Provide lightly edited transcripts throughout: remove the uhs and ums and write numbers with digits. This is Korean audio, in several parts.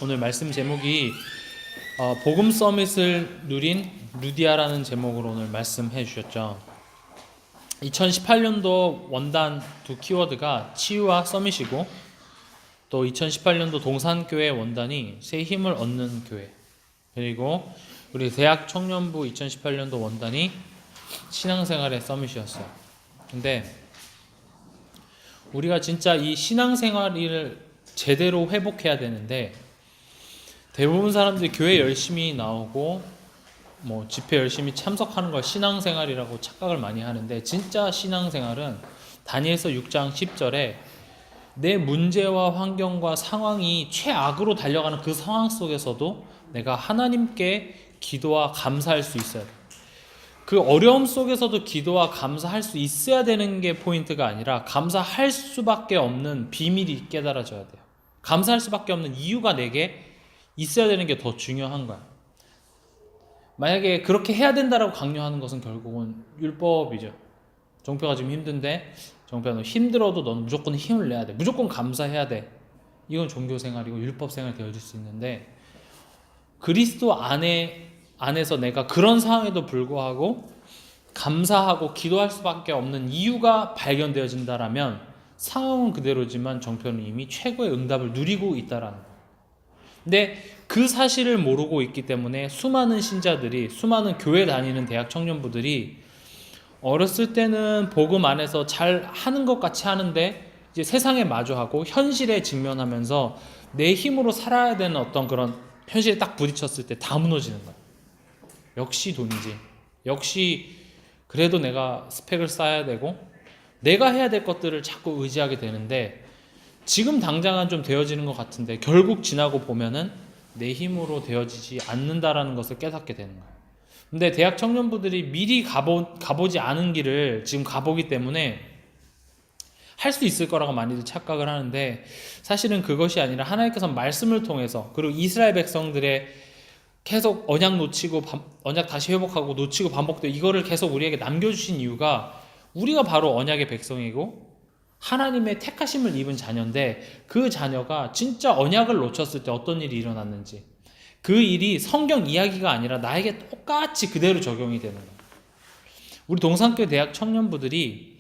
오늘 말씀 제목이 복음 서밋을 누린 루디아라는 제목으로 오늘 말씀해 주셨죠. 2018년도 원단 두 키워드가 치유와 서밋이고, 또 2018년도 동산교회 원단이 새 힘을 얻는 교회, 그리고 우리 대학 청년부 2018년도 원단이 신앙생활의 서밋이었어요. 근데 우리가 진짜 이 신앙생활을 제대로 회복해야 되는데, 대부분 사람들이 교회 열심히 나오고 집회 열심히 참석하는 걸 신앙생활이라고 착각을 많이 하는데, 진짜 신앙생활은 다니엘서 6장 10절에 내 문제와 환경과 상황이 최악으로 달려가는 그 상황 속에서도 내가 하나님께 기도와 감사할 수 있어야 돼. 그 어려움 속에서도 기도와 감사할 수 있어야 되는 게 포인트가 아니라, 감사할 수밖에 없는 비밀이 깨달아져야 돼요. 감사할 수밖에 없는 이유가 내게 있어야 되는 게 더 중요한 거야. 만약에 그렇게 해야 된다라고 강요하는 것은 결국은 율법이죠. 정표가 지금 힘든데, 정표야 너 힘들어도 너는 무조건 힘을 내야 돼, 무조건 감사해야 돼, 이건 종교생활이고 율법생활이 되어질 수 있는데, 그리스도 안에서 내가 그런 상황에도 불구하고 감사하고 기도할 수밖에 없는 이유가 발견되어진다라면 상황은 그대로지만 정표는 이미 최고의 응답을 누리고 있다라는 거예요. 근데 그 사실을 모르고 있기 때문에 수많은 신자들이, 수많은 교회 다니는 대학 청년부들이 어렸을 때는 복음 안에서 잘 하는 것 같이 하는데, 이제 세상에 마주하고 현실에 직면하면서 내 힘으로 살아야 되는 어떤 그런 현실에 딱 부딪혔을 때 다 무너지는 거야. 역시 돈이지, 역시 그래도 내가 스펙을 쌓아야 되고 내가 해야 될 것들을 자꾸 의지하게 되는데, 지금 당장은 좀 되어지는 것 같은데 결국 지나고 보면은 내 힘으로 되어지지 않는다라는 것을 깨닫게 되는 거예요. 근데 대학 청년부들이 미리 가보지 않은 길을 지금 가보기 때문에 할 수 있을 거라고 많이들 착각을 하는데, 사실은 그것이 아니라 하나님께서 말씀을 통해서, 그리고 이스라엘 백성들의 계속 언약 놓치고 언약 다시 회복하고 놓치고 반복되고 이거를 계속 우리에게 남겨주신 이유가, 우리가 바로 언약의 백성이고 하나님의 택하심을 입은 자녀인데, 그 자녀가 진짜 언약을 놓쳤을 때 어떤 일이 일어났는지, 그 일이 성경 이야기가 아니라 나에게 똑같이 그대로 적용이 되는 거예요. 우리 동산교회 대학 청년부들이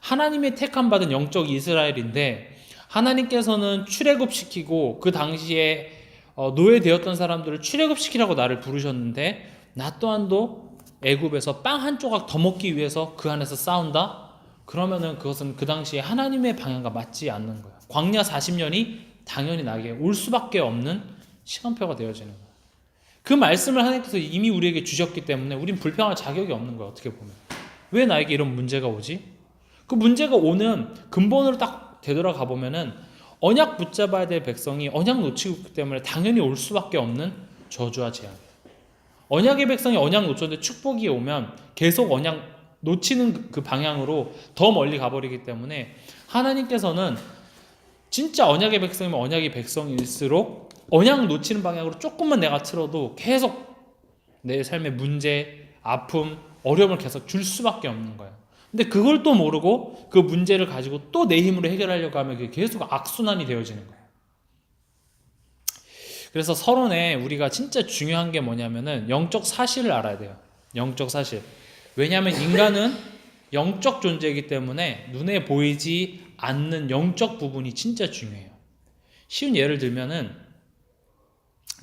하나님의 택함 받은 영적 이스라엘인데, 하나님께서는 출애굽시키고 그 당시에 노예되었던 사람들을 출애굽시키라고 나를 부르셨는데, 나 또한도 애굽에서 빵 한 조각 더 먹기 위해서 그 안에서 싸운다? 그러면은 그것은 그 당시에 하나님의 방향과 맞지 않는 거야. 광야 40년이 당연히 나에게 올 수밖에 없는 시간표가 되어지는 거야. 그 말씀을 하나님께서 이미 우리에게 주셨기 때문에 우린 불평할 자격이 없는 거야. 어떻게 보면 왜 나에게 이런 문제가 오지? 그 문제가 오는 근본으로 딱 되돌아가 보면은, 언약 붙잡아야 될 백성이 언약 놓치고 있기 때문에 당연히 올 수밖에 없는 저주와 재앙. 언약의 백성이 언약 놓쳤는데 축복이 오면 계속 언약 놓치는 그 방향으로 더 멀리 가버리기 때문에, 하나님께서는 진짜 언약의 백성이면 언약의 백성일수록 언약 놓치는 방향으로 조금만 내가 틀어도 계속 내 삶의 문제, 아픔, 어려움을 계속 줄 수밖에 없는 거예요. 근데 그걸 또 모르고 그 문제를 가지고 또 내 힘으로 해결하려고 하면 그게 계속 악순환이 되어지는 거예요. 그래서 서론에 우리가 진짜 중요한 게 뭐냐면은 영적 사실을 알아야 돼요. 영적 사실. 왜냐하면 인간은 영적 존재이기 때문에 눈에 보이지 않는 영적 부분이 진짜 중요해요. 쉬운 예를 들면은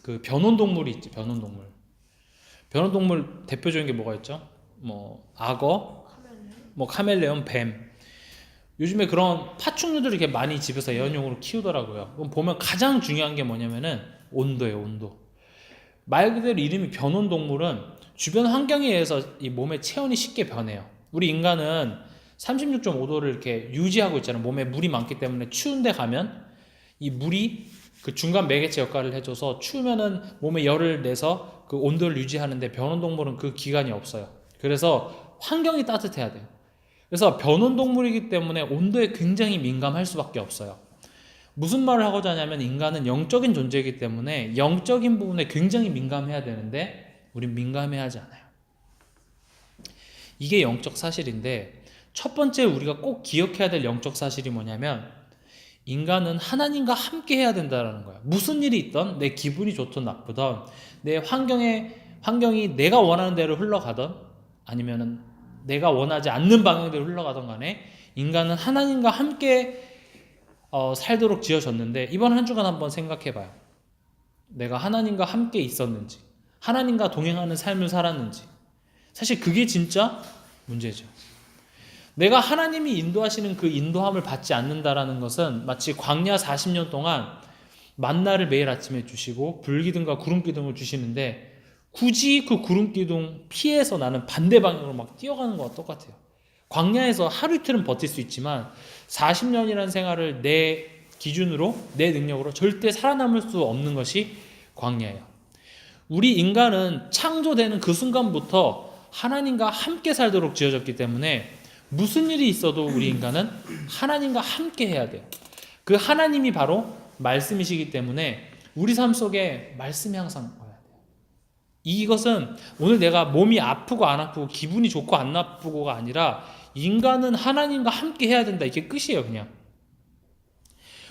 그 변온동물이 있지, 변온동물. 변온동물 대표적인 게 뭐가 있죠? 악어, 카멜레온, 뱀. 요즘에 그런 파충류들을 이렇게 많이 집에서 애완용으로 키우더라고요. 그럼 보면 가장 중요한 게 뭐냐면은 온도예요, 온도. 말 그대로 이름이 변온동물은 주변 환경에 의해서 이 몸의 체온이 쉽게 변해요. 우리 인간은 36.5도를 이렇게 유지하고 있잖아요. 몸에 물이 많기 때문에 추운데 가면 이 물이 그 중간 매개체 역할을 해줘서 추우면은 몸에 열을 내서 그 온도를 유지하는데, 변온동물은 그 기간이 없어요. 그래서 환경이 따뜻해야 돼요. 그래서 변온동물이기 때문에 온도에 굉장히 민감할 수밖에 없어요. 무슨 말을 하고자 하냐면, 인간은 영적인 존재이기 때문에 영적인 부분에 굉장히 민감해야 되는데 우린 민감해 하지 않아요. 이게 영적 사실인데, 첫 번째 우리가 꼭 기억해야 될 영적 사실이 뭐냐면, 인간은 하나님과 함께 해야 된다는 거야. 무슨 일이 있던, 내 기분이 좋든 나쁘든, 내 환경이 내가 원하는 대로 흘러가든 아니면은 내가 원하지 않는 방향대로 흘러가던 간에 인간은 하나님과 함께 살도록 지어졌는데, 이번 한 주간 한번 생각해 봐요. 내가 하나님과 함께 있었는지, 하나님과 동행하는 삶을 살았는지. 사실 그게 진짜 문제죠. 내가 하나님이 인도하시는 그 인도함을 받지 않는다라는 것은 마치 광야 40년 동안 만나를 매일 아침에 주시고 불기둥과 구름기둥을 주시는데, 굳이 그 구름기둥 피해서 나는 반대 방향으로 막 뛰어가는 거와 똑같아요. 광야에서 하루 이틀은 버틸 수 있지만 40년이라는 생활을 내 기준으로, 내 능력으로 절대 살아남을 수 없는 것이 광야예요. 우리 인간은 창조되는 그 순간부터 하나님과 함께 살도록 지어졌기 때문에 무슨 일이 있어도 우리 인간은 하나님과 함께 해야 돼요. 그 하나님이 바로 말씀이시기 때문에 우리 삶 속에 말씀이 항상 와야 돼요. 이것은 오늘 내가 몸이 아프고 안 아프고 기분이 좋고 안 나쁘고가 아니라 인간은 하나님과 함께 해야 된다, 이게 끝이에요. 그냥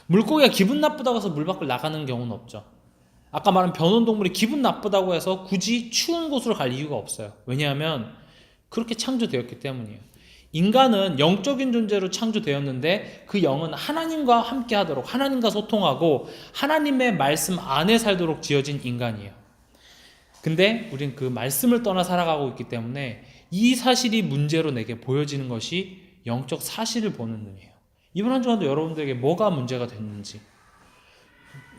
물고기가 기분 나쁘다고 해서 물 밖을 나가는 경우는 없죠. 아까 말한 변온동물이 기분 나쁘다고 해서 굳이 추운 곳으로 갈 이유가 없어요. 왜냐하면 그렇게 창조되었기 때문이에요. 인간은 영적인 존재로 창조되었는데 그 영은 하나님과 함께 하도록, 하나님과 소통하고 하나님의 말씀 안에 살도록 지어진 인간이에요. 근데 우린 그 말씀을 떠나 살아가고 있기 때문에 이 사실이 문제로 내게 보여지는 것이 영적 사실을 보는 눈이에요. 이번 한 주간도 여러분들에게 뭐가 문제가 됐는지,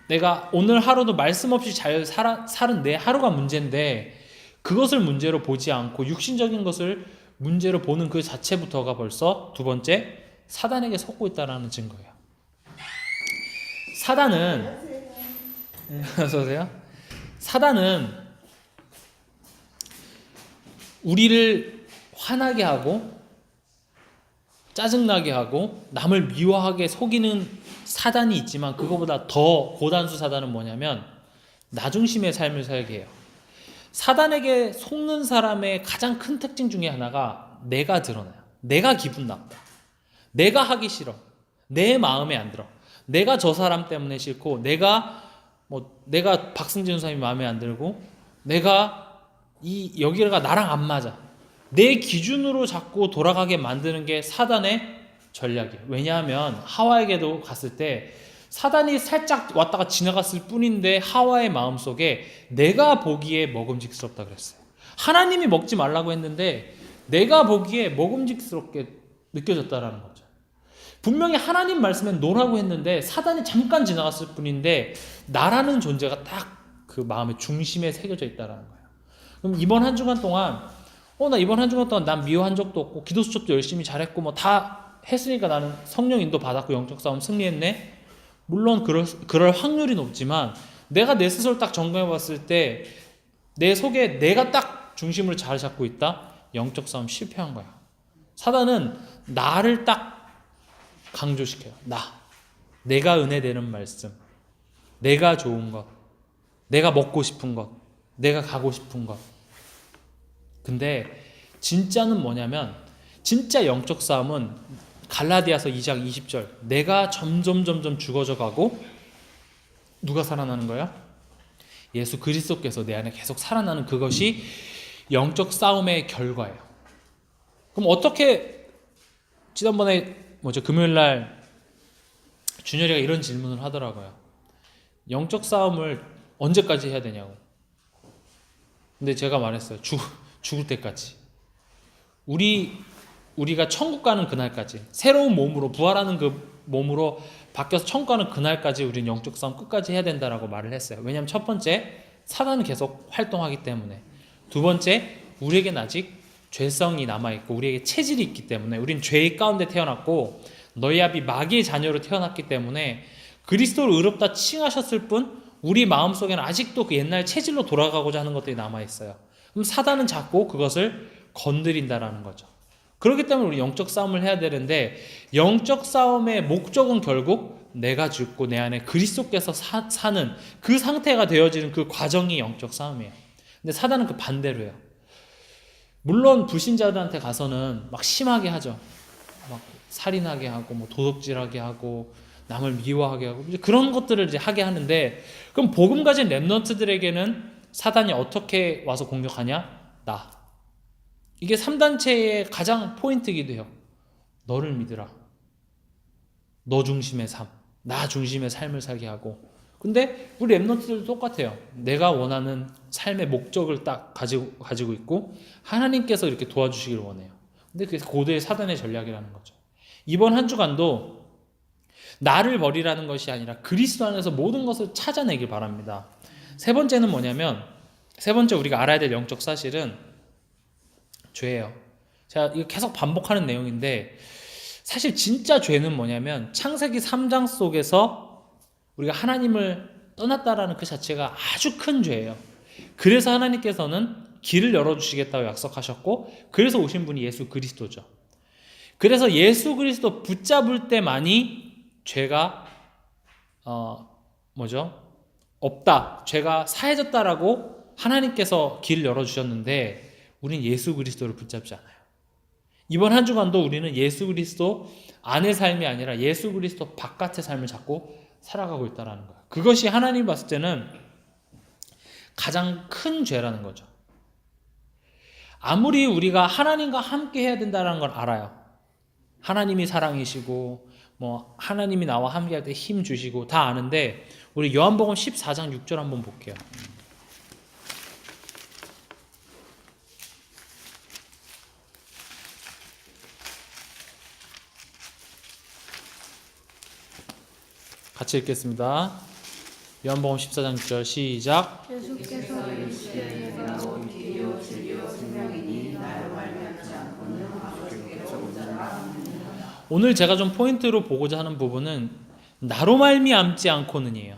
내가 오늘 하루도 말씀 없이 잘 살은 내 하루가 문제인데 그것을 문제로 보지 않고 육신적인 것을 문제로 보는 그 자체부터가 벌써 두 번째, 사단에게 속고 있다는 증거예요. 사단은 어서 오세요. 사단은 우리를 화나게 하고 짜증나게 하고 남을 미워하게 속이는 사단이 있지만, 그거보다 더 고단수 사단은 뭐냐면 나 중심의 삶을 살게 해요. 사단에게 속는 사람의 가장 큰 특징 중에 하나가 내가 드러나요. 내가 기분 나빠, 내가 하기 싫어, 내 마음에 안 들어, 내가 저 사람 때문에 싫고, 내가 박승진 사람이 마음에 안 들고, 내가 여기가 나랑 안 맞아, 내 기준으로 자꾸 돌아가게 만드는 게 사단의 전략이에요. 왜냐하면 하와에게도 갔을 때 사단이 살짝 왔다가 지나갔을 뿐인데 하와의 마음속에 내가 보기에 먹음직스럽다 그랬어요. 하나님이 먹지 말라고 했는데 내가 보기에 먹음직스럽게 느껴졌다라는 거죠. 분명히 하나님 말씀엔 노라고 했는데 사단이 잠깐 지나갔을 뿐인데 나라는 존재가 딱 그 마음의 중심에 새겨져 있다라는 거예요. 그럼 이번 한 주간 동안 나 이번 한 주간 동안 난 미워한 적도 없고 기도 수첩도 열심히 잘했고 뭐 다 했으니까 나는 성령 인도 받았고 영적 싸움 승리했네. 물론 그럴 확률이 높지만 내가 내 스스로 딱 점검해 봤을 때 내 속에 내가 딱 중심을 잘 잡고 있다, 영적 싸움 실패한 거야. 사단은 나를 딱 강조시켜요. 내가 은혜되는 말씀, 내가 좋은 것, 내가 먹고 싶은 것, 내가 가고 싶은 것. 근데 진짜는 뭐냐면, 진짜 영적 싸움은 갈라디아서 2장 20절, 내가 점점 죽어져 가고 누가 살아나는 거야? 예수 그리스도께서 내 안에 계속 살아나는 그것이 영적 싸움의 결과예요. 그럼 어떻게, 지난번에 금요일날 준열이가 이런 질문을 하더라고요. 영적 싸움을 언제까지 해야 되냐고. 근데 제가 말했어요. 죽을 때까지. 우리가 천국 가는 그날까지, 새로운 몸으로 부활하는 그 몸으로 바뀌어서 천국 가는 그날까지 우리는 영적 싸움 끝까지 해야 된다라고 말을 했어요. 왜냐하면 첫 번째, 사단은 계속 활동하기 때문에. 두 번째, 우리에게는 아직 죄성이 남아있고 우리에게 체질이 있기 때문에, 우린 죄의 가운데 태어났고 너희 아비 마귀의 자녀로 태어났기 때문에 그리스도를 의롭다 칭하셨을 뿐 우리 마음속에는 아직도 그 옛날 체질로 돌아가고자 하는 것들이 남아있어요. 그럼 사단은 자꾸 그것을 건드린다라는 거죠. 그렇기 때문에 우리 영적 싸움을 해야 되는데, 영적 싸움의 목적은 결국 내가 죽고 내 안에 그리스도께서 사는 그 상태가 되어지는 그 과정이 영적 싸움이에요. 근데 사단은 그 반대로 해요. 물론 불신자들한테 가서는 막 심하게 하죠. 막 살인하게 하고 도둑질하게 하고 남을 미워하게 하고 이제 그런 것들을 이제 하게 하는데, 그럼 복음 가진 렘넌트들에게는 사단이 어떻게 와서 공격하냐? 나. 이게 3단체의 가장 포인트이기도 해요. 너를 믿으라. 너 중심의 삶, 나 중심의 삶을 살게 하고. 근데 우리 렘넌트들도 똑같아요. 내가 원하는 삶의 목적을 딱 가지고 있고 하나님께서 이렇게 도와주시길 원해요. 근데 그게 고대의 사단의 전략이라는 거죠. 이번 한 주간도 나를 버리라는 것이 아니라 그리스도 안에서 모든 것을 찾아내길 바랍니다. 세 번째는 뭐냐면, 세 번째 우리가 알아야 될 영적 사실은 죄예요. 제가 이거 계속 반복하는 내용인데, 사실 진짜 죄는 뭐냐면 창세기 3장 속에서 우리가 하나님을 떠났다라는 그 자체가 아주 큰 죄예요. 그래서 하나님께서는 길을 열어주시겠다고 약속하셨고, 그래서 오신 분이 예수 그리스도죠. 그래서 예수 그리스도 붙잡을 때만이 죄가 없다, 죄가 사해졌다라고 하나님께서 길을 열어주셨는데, 우린 예수 그리스도를 붙잡지 않아요. 이번 한 주간도 우리는 예수 그리스도 안의 삶이 아니라 예수 그리스도 바깥의 삶을 잡고 살아가고 있다는 거예요. 그것이 하나님 봤을 때는 가장 큰 죄라는 거죠. 아무리 우리가 하나님과 함께 해야 된다는 걸 알아요. 하나님이 사랑이시고 하나님이 나와 함께 할 때 힘 주시고 다 아는데, 우리 요한복음 14장 6절 한번 볼게요. 같이 읽겠습니다. 요한복음 14장 6절 시작. 예수께서 이르시되 내가 곧 길이요 진리요 생명이니 나로 말미암지 않고는 아버지께로 올 자가 없느니라. 오늘 제가 좀 포인트로 보고자 하는 부분은 나로 말미암지 않고는이에요.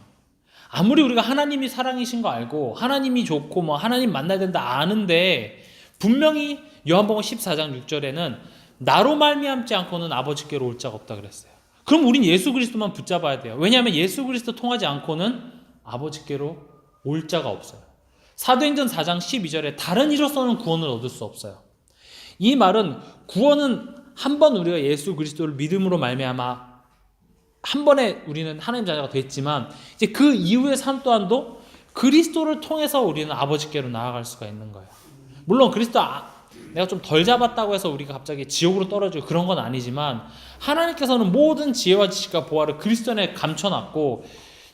아무리 우리가 하나님이 사랑이신 거 알고 하나님이 좋고 하나님 만나야 된다 아는데, 분명히 요한복음 14장 6절에는 나로 말미암지 않고는 아버지께로 올 자가 없다 그랬어요. 그럼 우린 예수 그리스도만 붙잡아야 돼요. 왜냐하면 예수 그리스도 통하지 않고는 아버지께로 올 자가 없어요. 사도행전 4장 12절에 다른 이로서는 구원을 얻을 수 없어요. 이 말은 구원은 한 번 우리가 예수 그리스도를 믿음으로 말미암아 한 번에 우리는 하나님 자녀가 됐지만, 이제 그 이후의 삶 또한도 그리스도를 통해서 우리는 아버지께로 나아갈 수가 있는 거예요. 물론 그리스도 내가 좀 덜 잡았다고 해서 우리가 갑자기 지옥으로 떨어지고 그런 건 아니지만, 하나님께서는 모든 지혜와 지식과 보화를 그리스도 안에 감춰놨고,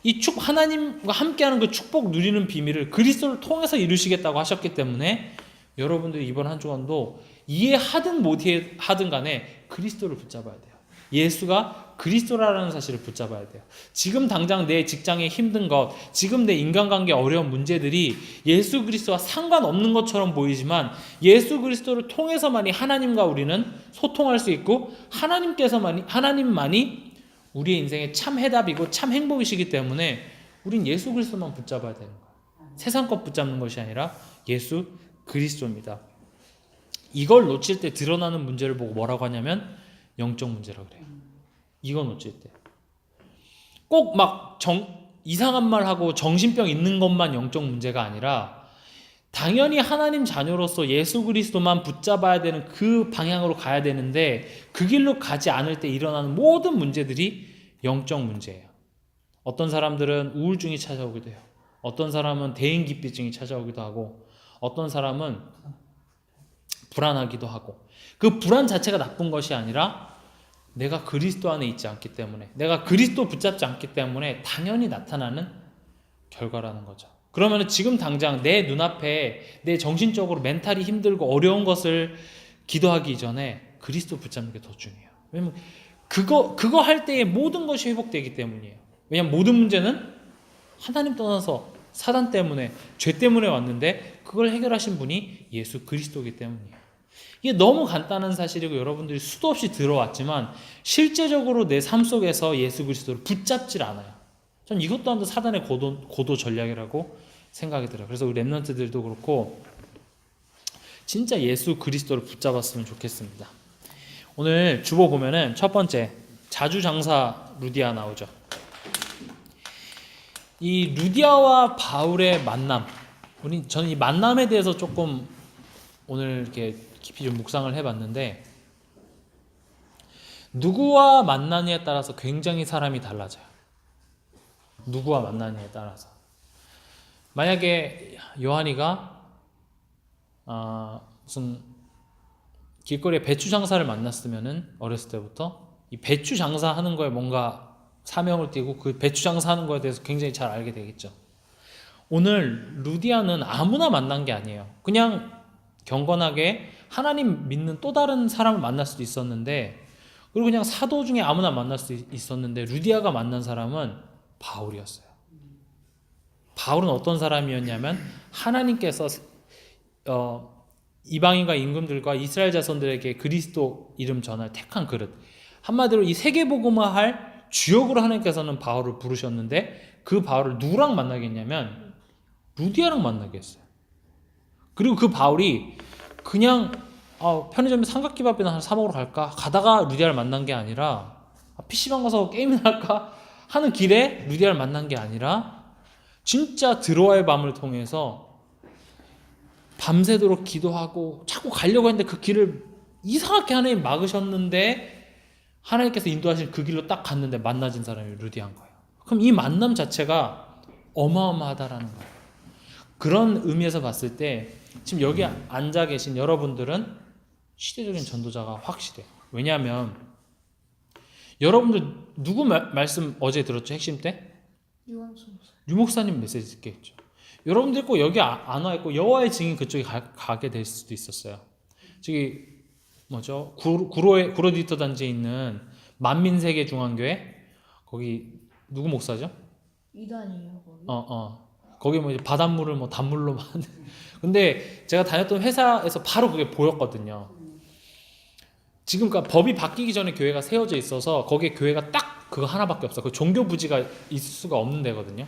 이 하나님과 함께하는 그 축복 누리는 비밀을 그리스도를 통해서 이루시겠다고 하셨기 때문에, 여러분들이 이번 한 주간도 이해하든 못 이해하든 간에 그리스도를 붙잡아야 돼요. 예수가 그리스도라는 사실을 붙잡아야 돼요. 지금 당장 내 직장에 힘든 것, 지금 내 인간관계 어려운 문제들이 예수 그리스도와 상관없는 것처럼 보이지만, 예수 그리스도를 통해서만이 하나님과 우리는 소통할 수 있고, 하나님만이 우리의 인생의 참 해답이고 참 행복이시기 때문에 우린 예수 그리스도만 붙잡아야 되는 거예요. 세상 것 붙잡는 것이 아니라 예수 그리스도입니다. 이걸 놓칠 때 드러나는 문제를 보고 뭐라고 하냐면 영적 문제라고 그래요. 이거 놓칠 때 꼭 이상한 말 하고 정신병 있는 것만 영적 문제가 아니라, 당연히 하나님 자녀로서 예수 그리스도만 붙잡아야 되는 그 방향으로 가야 되는데, 그 길로 가지 않을 때 일어나는 모든 문제들이 영적 문제예요. 어떤 사람들은 우울증이 찾아오기도 해요. 어떤 사람은 대인기피증이 찾아오기도 하고, 어떤 사람은 불안하기도 하고, 그 불안 자체가 나쁜 것이 아니라 내가 그리스도 안에 있지 않기 때문에, 내가 그리스도 붙잡지 않기 때문에 당연히 나타나는 결과라는 거죠. 그러면 지금 당장 내 눈앞에 내 정신적으로 멘탈이 힘들고 어려운 것을 기도하기 이전에 그리스도 붙잡는 게 더 중요해요. 왜냐면 그거 할 때에 모든 것이 회복되기 때문이에요. 왜냐면 모든 문제는 하나님 떠나서 사단 때문에, 죄 때문에 왔는데, 그걸 해결하신 분이 예수 그리스도이기 때문이에요. 이게 너무 간단한 사실이고 여러분들이 수도 없이 들어왔지만, 실제적으로 내 삶 속에서 예수 그리스도를 붙잡질 않아요. 전 이것 또한도 사단의 고도 전략이라고 생각이 들어요. 그래서 우리 렘넌트들도 그렇고 진짜 예수 그리스도를 붙잡았으면 좋겠습니다. 오늘 주보 보면은 첫 번째, 자주장사 루디아 나오죠. 이 루디아와 바울의 만남, 저는 이 만남에 대해서 조금 오늘 이렇게 깊이 좀 묵상을 해봤는데, 누구와 만나느냐에 따라서 굉장히 사람이 달라져요. 누구와 만나느냐에 따라서. 만약에 요한이가 무슨 길거리에 배추 장사를 만났으면은 어렸을 때부터 이 배추 장사하는 거에 뭔가 사명을 띠고 그 배추 장사하는 거에 대해서 굉장히 잘 알게 되겠죠. 오늘 루디아는 아무나 만난 게 아니에요. 그냥 경건하게 하나님 믿는 또 다른 사람을 만날 수도 있었는데, 그리고 그냥 사도 중에 아무나 만날 수 있었는데 루디아가 만난 사람은 바울이었어요. 바울은 어떤 사람이었냐면 하나님께서 이방인과 임금들과 이스라엘 자손들에게 그리스도 이름 전할 택한 그릇, 한마디로 이 세계복음화 할 주역으로 하나님께서는 바울을 부르셨는데, 그 바울을 누구랑 만나게 했냐면 루디아랑 만나게 했어요. 그리고 그 바울이 그냥 편의점에 삼각김밥이나 하나 사 먹으러 갈까 가다가 루디아를 만난 게 아니라, PC방 가서 게임이나 할까 하는 길에 루디아를 만난 게 아니라, 진짜 드로아의 밤을 통해서 밤새도록 기도하고 자꾸 가려고 했는데 그 길을 이상하게 하나님 막으셨는데 하나님께서 인도하신 그 길로 딱 갔는데 만나진 사람이 루디아인 거예요. 그럼 이 만남 자체가 어마어마하다라는 거예요. 그런 의미에서 봤을 때 지금 여기 앉아 계신 여러분들은 시대적인 전도자가 확실해요. 왜냐하면 여러분들 누구 말씀 어제 들었죠? 핵심 때? 유 목사님 메시지 듣겠죠. 여러분들 꼭 여기 안 와 있고 여호와의 증인 그쪽에 가게 될 수도 있었어요. 저기 뭐죠? 구로디터 단지에 있는 만민세계중앙교회, 거기 누구 목사죠? 이단이에요 거기. 거기 뭐 이제 바닷물을 뭐 단물로 만든. 근데 제가 다녔던 회사에서 바로 그게 보였거든요. 지금 그러니까 법이 바뀌기 전에 교회가 세워져 있어서 거기에 교회가 딱 그거 하나밖에 없어. 그 종교 부지가 있을 수가 없는 데거든요.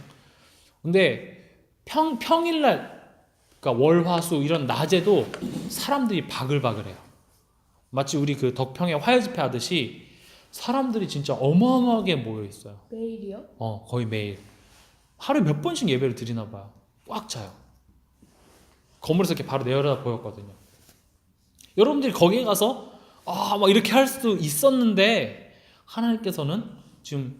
근데 평일날, 그러니까 월화수 이런 낮에도 사람들이 바글바글해요. 마치 우리 그 덕평에 화요 집회 하듯이 사람들이 진짜 어마어마하게 모여 있어요. 매일이요? 거의 매일. 하루에 몇 번씩 예배를 드리나 봐요. 꽉 차요. 건물에서 이렇게 바로 내려다 보였거든요. 여러분들이 거기에 가서 막 이렇게 할 수도 있었는데, 하나님께서는 지금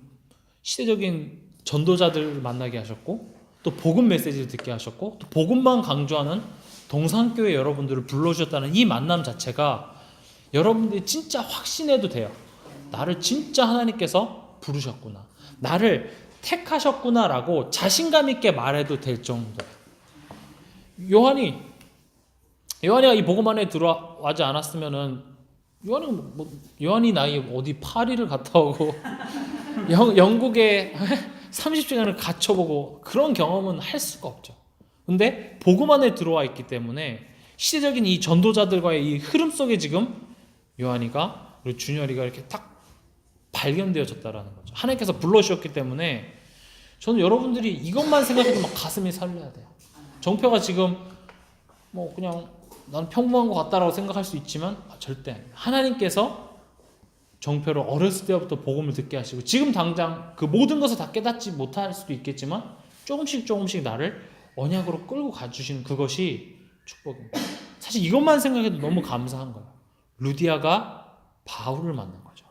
시대적인 전도자들을 만나게 하셨고, 또 복음 메시지를 듣게 하셨고, 또 복음만 강조하는 동산교회 여러분들을 불러주셨다는 이 만남 자체가 여러분들이 진짜 확신해도 돼요. 나를 진짜 하나님께서 부르셨구나, 나를 택하셨구나라고 자신감 있게 말해도 될 정도예요. 요한이가 이 복음 안에 들어와지 않았으면은 요한이 나이 어디 파리를 갔다 오고 영국에 30시간을 갇혀보고 그런 경험은 할 수가 없죠. 근데 복음 안에 들어와 있기 때문에 시대적인 이 전도자들과의 이 흐름 속에 지금 요한이가, 그리고 준열이가 이렇게 딱 발견되어졌다라는 거죠. 하나님께서 불러주셨기 때문에 저는 여러분들이 이것만 생각해도 막 가슴이 설레야 돼요. 정표가 지금 뭐 그냥 나는 평범한 것 같다라고 생각할 수 있지만 절대 하나님께서 정표를 어렸을 때부터 복음을 듣게 하시고, 지금 당장 그 모든 것을 다 깨닫지 못할 수도 있겠지만 조금씩 나를 언약으로 끌고 가주시는 그것이 축복입니다. 사실 이것만 생각해도 너무 감사한 거예요. 루디아가 바울을 만난 거죠.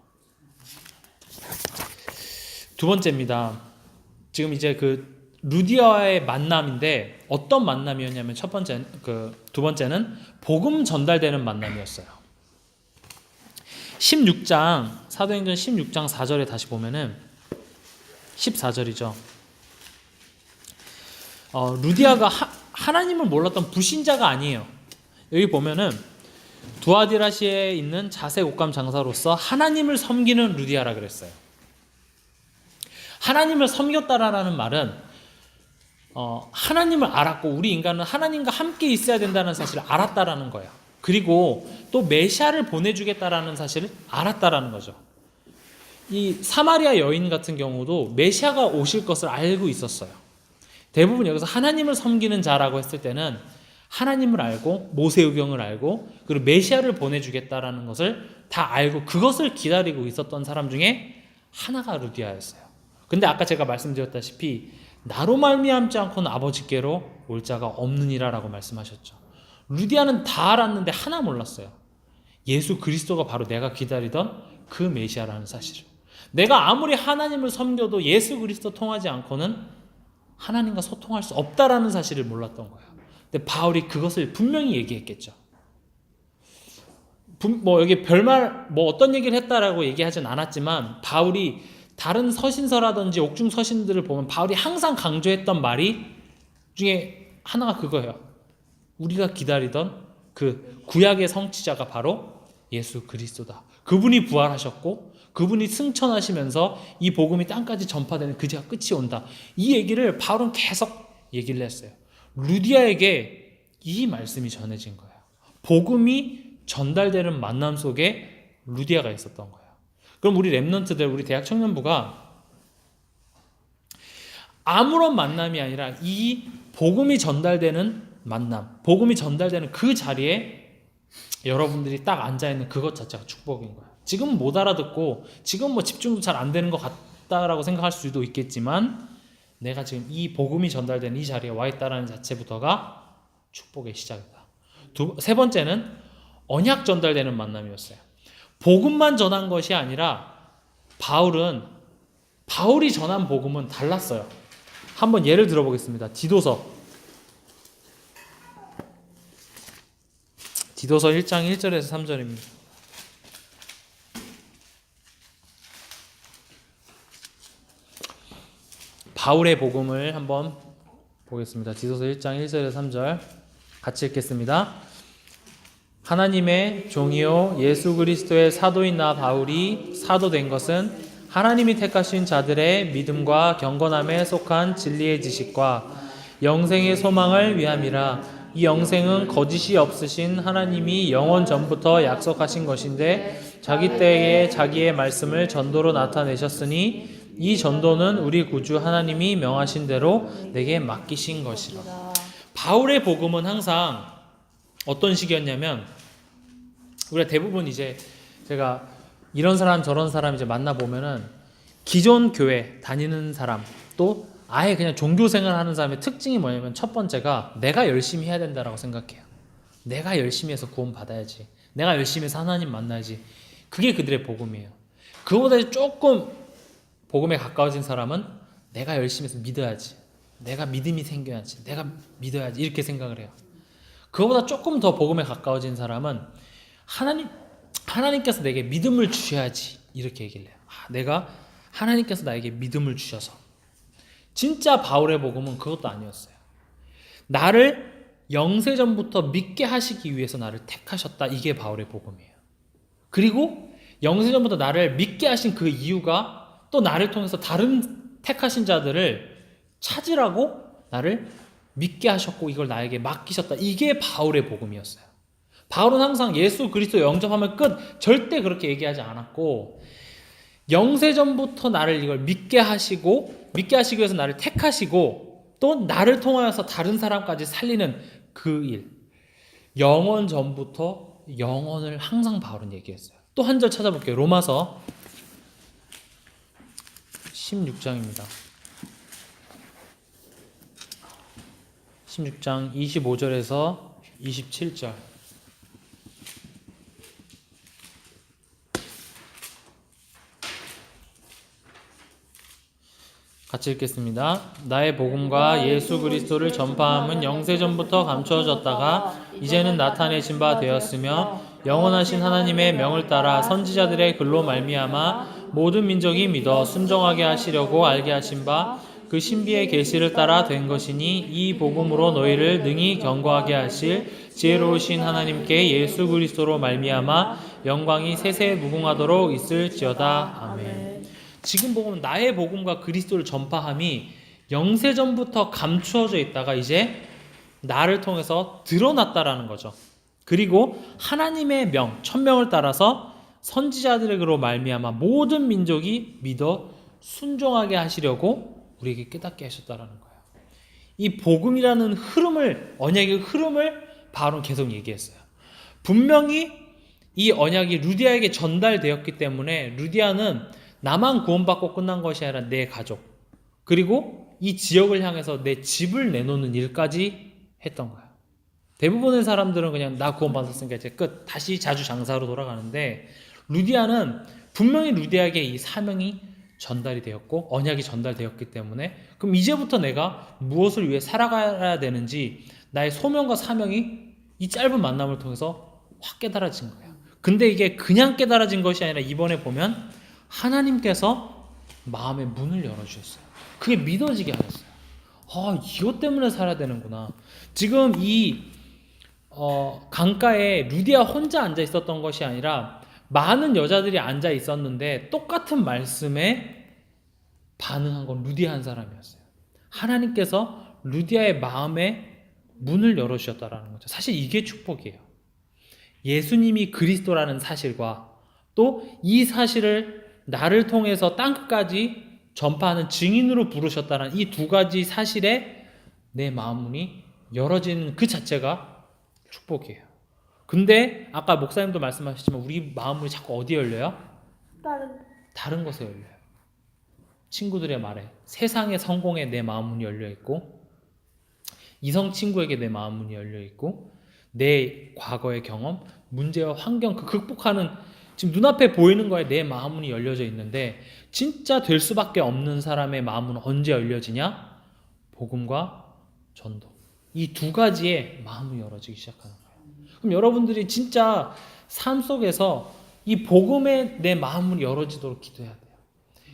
두 번째입니다. 지금 이제 그 루디아와의 만남인데 어떤 만남이었냐면 두 번째는 복음 전달되는 만남이었어요. 16장, 사도행전 16장 4절에 다시 보면은 14절이죠. 루디아가 하나님을 몰랐던 불신자가 아니에요. 여기 보면은 두아디라시에 있는 자색 옷감 장사로서 하나님을 섬기는 루디아라 그랬어요. 하나님을 섬겼다라는 말은 하나님을 알았고, 우리 인간은 하나님과 함께 있어야 된다는 사실을 알았다라는 거예요. 그리고 또 메시아를 보내주겠다라는 사실을 알았다라는 거죠. 이 사마리아 여인 같은 경우도 메시아가 오실 것을 알고 있었어요. 대부분 여기서 하나님을 섬기는 자라고 했을 때는 하나님을 알고 모세의경을 알고 그리고 메시아를 보내주겠다라는 것을 다 알고 그것을 기다리고 있었던 사람 중에 하나가 루디아였어요. 근데 아까 제가 말씀드렸다시피 나로 말미암지 않고는 아버지께로 올 자가 없느니라라고 말씀하셨죠. 루디아는 다 알았는데 하나 몰랐어요. 예수 그리스도가 바로 내가 기다리던 그 메시아라는 사실을. 내가 아무리 하나님을 섬겨도 예수 그리스도 통하지 않고는 하나님과 소통할 수 없다라는 사실을 몰랐던 거예요. 근데 바울이 그것을 분명히 얘기했겠죠. 뭐 여기 별말 뭐 어떤 얘기를 했다라고 얘기하진 않았지만 바울이 다른 서신서라든지 옥중 서신들을 보면 바울이 항상 강조했던 말이 중에 하나가 그거예요. 우리가 기다리던 그 구약의 성취자가 바로 예수 그리스도다. 그분이 부활하셨고 그분이 승천하시면서 이 복음이 땅까지 전파되는 그제가 끝이 온다. 이 얘기를 바울은 계속 얘기를 했어요. 루디아에게 이 말씀이 전해진 거예요. 복음이 전달되는 만남 속에 루디아가 있었던 거예요. 그럼 우리 랩런트들, 우리 대학 청년부가 아무런 만남이 아니라 이 복음이 전달되는 만남, 복음이 전달되는 그 자리에 여러분들이 딱 앉아있는 그것 자체가 축복인 거예요. 지금 못 알아듣고 지금 뭐 집중도 잘 안 되는 것 같다라고 생각할 수도 있겠지만 내가 지금 이 복음이 전달되는 이 자리에 와 있다라는 자체부터가 축복의 시작이다. 세 번째는 언약 전달되는 만남이었어요. 복음만 전한 것이 아니라 바울이 전한 복음은 달랐어요. 한번 예를 들어보겠습니다. 디도서 1장 1절에서 3절입니다. 바울의 복음을 한번 보겠습니다. 디도서 1장 1절에서 3절 같이 읽겠습니다. 하나님의 종이요 예수 그리스도의 사도인 나 바울이 사도된 것은 하나님이 택하신 자들의 믿음과 경건함에 속한 진리의 지식과 영생의 소망을 위함이라. 이 영생은 거짓이 없으신 하나님이 영원 전부터 약속하신 것인데 자기 때에 자기의 말씀을 전도로 나타내셨으니 이 전도는 우리 구주 하나님이 명하신 대로 내게 맡기신 것이라. 바울의 복음은 항상 어떤 식이었냐면 우리가 대부분 이제 제가 이런 사람 저런 사람 이제 만나보면은 기존 교회 다니는 사람 또 아예 그냥 종교생활 하는 사람의 특징이 뭐냐면 첫 번째가 내가 열심히 해야 된다라고 생각해요. 내가 열심히 해서 구원 받아야지. 내가 열심히 해서 하나님 만나야지. 그게 그들의 복음이에요. 그거보다 조금 복음에 가까워진 사람은 내가 열심히 해서 믿어야지. 내가 믿음이 생겨야지. 내가 믿어야지. 이렇게 생각을 해요. 그거보다 조금 더 복음에 가까워진 사람은 하나님께서 내게 믿음을 주셔야지. 이렇게 얘기를 해요. 내가 하나님께서 나에게 믿음을 주셔서. 진짜 바울의 복음은 그것도 아니었어요. 나를 영세전부터 믿게 하시기 위해서 나를 택하셨다. 이게 바울의 복음이에요. 그리고 영세전부터 나를 믿게 하신 그 이유가 또 나를 통해서 다른 택하신 자들을 찾으라고 나를 믿게 하셨고 이걸 나에게 맡기셨다. 이게 바울의 복음이었어요. 바울은 항상 예수 그리스도 영접하면 끝. 절대 그렇게 얘기하지 않았고 영세전부터 나를 이걸 믿게 하시기 위해서 나를 택하시고 또 나를 통하여서 다른 사람까지 살리는 그 일. 영원 전부터 영원을 항상 바울은 얘기했어요. 또 한 절 찾아볼게요. 로마서 16장입니다. 16장 25절에서 27절. 같이 읽겠습니다. 나의 복음과 예수 그리스도를 전파함은 영세전부터 감추어졌다가 이제는 나타내신 바 되었으며 영원하신 하나님의 명을 따라 선지자들의 글로 말미암아 모든 민족이 믿어 순종하게 하시려고 알게 하신 바 그 신비의 계시를 따라 된 것이니 이 복음으로 너희를 능히 견고하게 하실 지혜로우신 하나님께 예수 그리스도로 말미암아 영광이 세세 무궁하도록 있을지어다. 아멘. 지금 보면 나의 복음과 그리스도를 전파함이 영세전부터 감추어져 있다가 이제 나를 통해서 드러났다라는 거죠. 그리고 하나님의 명, 천명을 따라서 선지자들에게로 말미암아 모든 민족이 믿어 순종하게 하시려고 우리에게 깨닫게 하셨다라는 거예요. 이 복음이라는 흐름을, 언약의 흐름을 바울은 계속 얘기했어요. 분명히 이 언약이 루디아에게 전달되었기 때문에 루디아는 나만 구원받고 끝난 것이 아니라 내 가족 그리고 이 지역을 향해서 내 집을 내놓는 일까지 했던 거예요. 대부분의 사람들은 그냥 나 구원받았으니까 이제 끝, 다시 자주 장사로 돌아가는데 루디아는 분명히 루디아에게 이 사명이 전달이 되었고 언약이 전달되었기 때문에 그럼 이제부터 내가 무엇을 위해 살아가야 되는지 나의 소명과 사명이 이 짧은 만남을 통해서 확 깨달아진 거예요. 근데 이게 그냥 깨달아진 것이 아니라 이번에 보면 하나님께서 마음의 문을 열어주셨어요. 그게 믿어지게 하셨어요. 이것 때문에 살아야 되는구나. 지금 이 강가에 루디아 혼자 앉아 있었던 것이 아니라 많은 여자들이 앉아 있었는데 똑같은 말씀에 반응한 건 루디아 한 사람이었어요. 하나님께서 루디아의 마음에 문을 열어주셨다라는 거죠. 사실 이게 축복이에요. 예수님이 그리스도라는 사실과 또 이 사실을 나를 통해서 땅끝까지 전파하는 증인으로 부르셨다는 이 두 가지 사실에 내 마음 문이 열어지는 그 자체가 축복이에요. 근데 아까 목사님도 말씀하셨지만 우리 마음 문이 자꾸 어디에 열려요? 다른 것에 열려요. 친구들의 말에, 세상의 성공에 내 마음 문이 열려 있고, 이성 친구에게 내 마음 문이 열려 있고, 내 과거의 경험, 문제와 환경 그 극복하는 지금 눈앞에 보이는 거에 내 마음 문이 열려져 있는데 진짜 될 수밖에 없는 사람의 마음은 언제 열려지냐? 복음과 전도. 이 두 가지에 마음이 열어지기 시작하는 거예요. 그럼 여러분들이 진짜 삶 속에서 이 복음에 내 마음 문이 열어지도록 기도해야 돼요.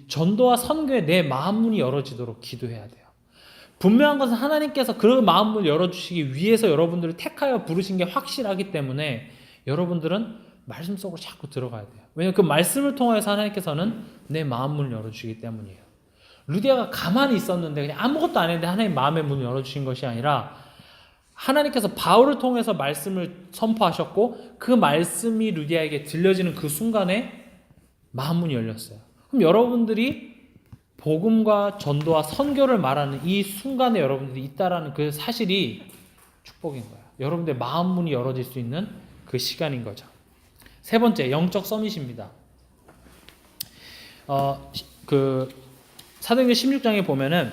전도와 선교에 내 마음 문이 열어지도록 기도해야 돼요. 분명한 것은 하나님께서 그 마음 문을 열어주시기 위해서 여러분들을 택하여 부르신 게 확실하기 때문에 여러분들은 말씀 속으로 자꾸 들어가야 돼요. 왜냐하면 그 말씀을 통해서 하나님께서는 내 마음 문을 열어주시기 때문이에요. 루디아가 가만히 있었는데 그냥 아무것도 안 했는데 하나님 마음의 문을 열어주신 것이 아니라 하나님께서 바울을 통해서 말씀을 선포하셨고 그 말씀이 루디아에게 들려지는 그 순간에 마음 문이 열렸어요. 그럼 여러분들이 복음과 전도와 선교를 말하는 이 순간에 여러분들이 있다라는 그 사실이 축복인 거예요. 여러분들의 마음 문이 열어질 수 있는 그 시간인 거죠. 세 번째, 영적 서밋입니다. 사도행전 16장에 보면은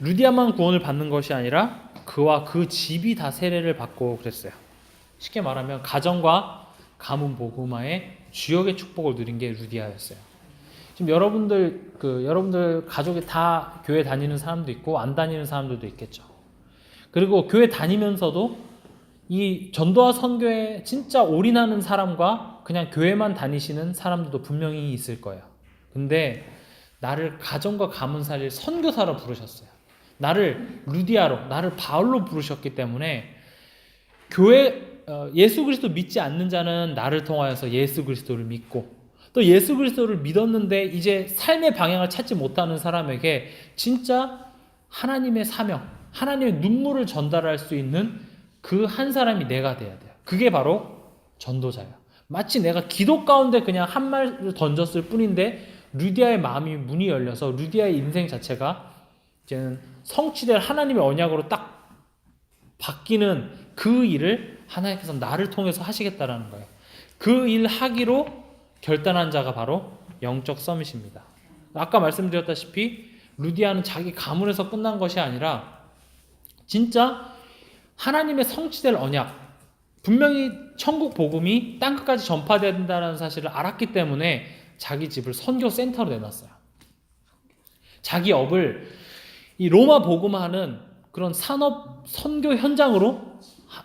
루디아만 구원을 받는 것이 아니라 그와 그 집이 다 세례를 받고 그랬어요. 쉽게 말하면 가정과 가문 복음화의 주역의 축복을 누린 게 루디아였어요. 지금 여러분들 가족이 다 교회 다니는 사람도 있고 안 다니는 사람들도 있겠죠. 그리고 교회 다니면서도 이 전도와 선교에 진짜 올인하는 사람과 그냥 교회만 다니시는 사람들도 분명히 있을 거예요. 근데 나를 가정과 가문 살릴 선교사로 부르셨어요. 나를 루디아로, 나를 바울로 부르셨기 때문에 예수 그리스도 믿지 않는 자는 나를 통하여서 예수 그리스도를 믿고 또 예수 그리스도를 믿었는데 이제 삶의 방향을 찾지 못하는 사람에게 진짜 하나님의 사명, 하나님의 눈물을 전달할 수 있는 그 한 사람이 내가 돼야 돼요. 그게 바로 전도자예요. 마치 내가 기도 가운데 그냥 한 말을 던졌을 뿐인데 루디아의 마음이 문이 열려서 루디아의 인생 자체가 이제는 성취될 하나님의 언약으로 딱 바뀌는 그 일을 하나님께서 나를 통해서 하시겠다라는 거예요. 그 일 하기로 결단한 자가 바로 영적 서밋입니다. 아까 말씀드렸다시피 루디아는 자기 가문에서 끝난 것이 아니라 진짜 하나님의 성취될 언약, 분명히 천국 복음이 땅끝까지 전파된다는 사실을 알았기 때문에 자기 집을 선교 센터로 내놨어요. 자기 업을 이 로마 복음화하는 그런 산업 선교 현장으로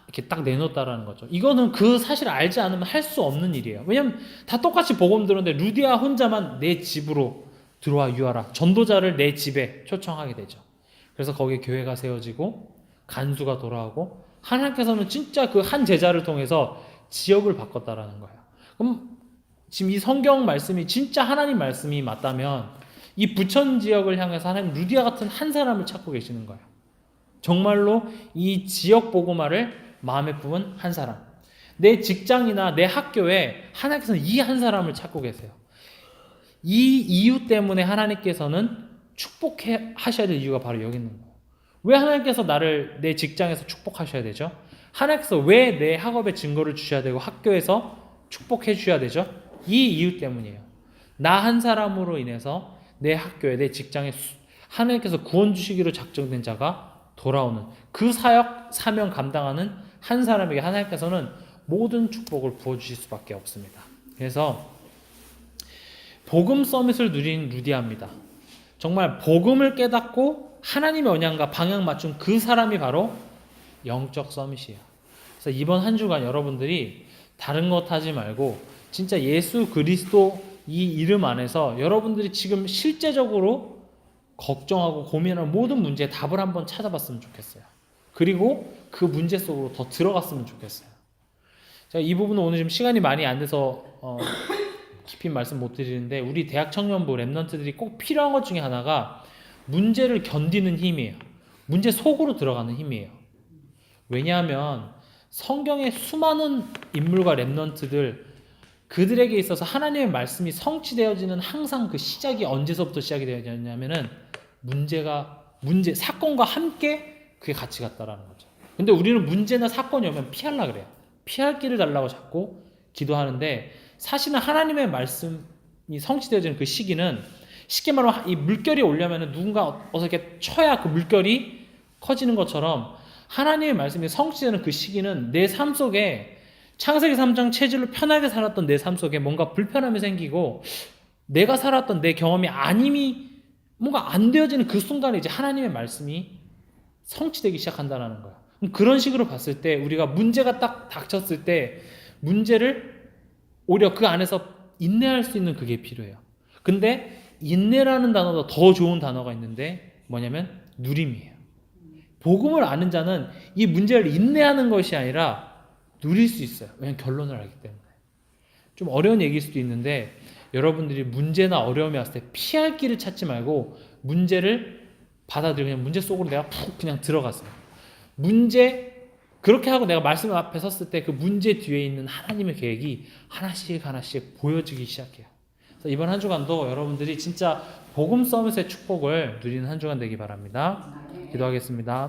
이렇게 딱 내놓았다라는 거죠. 이거는 그 사실을 알지 않으면 할 수 없는 일이에요. 왜냐면 다 똑같이 복음 들었는데 루디아 혼자만 내 집으로 들어와 유하라. 전도자를 내 집에 초청하게 되죠. 그래서 거기에 교회가 세워지고 간수가 돌아오고 하나님께서는 진짜 그 한 제자를 통해서 지역을 바꿨다라는 거예요. 그럼 지금 이 성경 말씀이 진짜 하나님 말씀이 맞다면 이 부천 지역을 향해서 하나님 루디아 같은 한 사람을 찾고 계시는 거예요. 정말로 이 지역 복음화를 마음에 품은 한 사람. 내 직장이나 내 학교에 하나님께서는 이 한 사람을 찾고 계세요. 이 이유 때문에 하나님께서는 축복해 하셔야 될 이유가 바로 여기 있는 거예요. 왜 하나님께서 나를 내 직장에서 축복하셔야 되죠? 하나님께서 왜 내 학업에 증거를 주셔야 되고 학교에서 축복해 주셔야 되죠? 이 이유 때문이에요. 나 한 사람으로 인해서 내 학교에 내 직장에 하나님께서 구원 주시기로 작정된 자가 돌아오는 그 사역 사명 감당하는 한 사람에게 하나님께서는 모든 축복을 부어주실 수밖에 없습니다. 그래서 복음 서밋을 누린 루디아입니다. 정말 복음을 깨닫고 하나님의 언약과 방향 맞춘 그 사람이 바로 영적 서밋이에요. 그래서 이번 한 주간 여러분들이 다른 것 하지 말고 진짜 예수 그리스도 이 이름 안에서 여러분들이 지금 실제적으로 걱정하고 고민하는 모든 문제에 답을 한번 찾아봤으면 좋겠어요. 그리고 그 문제 속으로 더 들어갔으면 좋겠어요. 제가 이 부분은 오늘 지금 시간이 많이 안 돼서 깊이 말씀 못 드리는데 우리 대학 청년부 랩런트들이 꼭 필요한 것 중에 하나가 문제를 견디는 힘이에요. 문제 속으로 들어가는 힘이에요. 왜냐하면 성경의 수많은 인물과 랩런트들 그들에게 있어서 하나님의 말씀이 성취되어지는 항상 그 시작이 언제서부터 시작이 되었냐면은 사건과 함께 그게 같이 갔다라는 거죠. 근데 우리는 문제나 사건이 오면 피하려고 그래요. 피할 길을 달라고 자꾸 기도하는데 사실은 하나님의 말씀이 성취되어지는 그 시기는 쉽게 말하면 이 물결이 오려면 누군가 어서 이렇게 쳐야 그 물결이 커지는 것처럼 하나님의 말씀이 성취되는 그 시기는 내 삶 속에 창세기 3장 체질로 편하게 살았던 내 삶 속에 뭔가 불편함이 생기고 내가 살았던 내 경험이 아님이 뭔가 안 되어지는 그 순간에 이제 하나님의 말씀이 성취되기 시작한다는 거야. 그런 식으로 봤을 때 우리가 문제가 딱 닥쳤을 때 문제를 오히려 그 안에서 인내할 수 있는 그게 필요해요. 근데 인내라는 단어보다 더 좋은 단어가 있는데 뭐냐면 누림이에요. 복음을 아는 자는 이 문제를 인내하는 것이 아니라 누릴 수 있어요. 왜냐하면 결론을 알기 때문에. 좀 어려운 얘기일 수도 있는데 여러분들이 문제나 어려움이 왔을 때 피할 길을 찾지 말고 문제를 받아들이고 그냥 문제 속으로 내가 푹 그냥 들어갔어요. 그렇게 하고 내가 말씀 앞에 섰을 때 그 문제 뒤에 있는 하나님의 계획이 하나씩 보여지기 시작해요. 그래서 이번 한 주간도 여러분들이 진짜 복음 서밋의 축복을 누리는 한 주간 되기 바랍니다. 기도하겠습니다.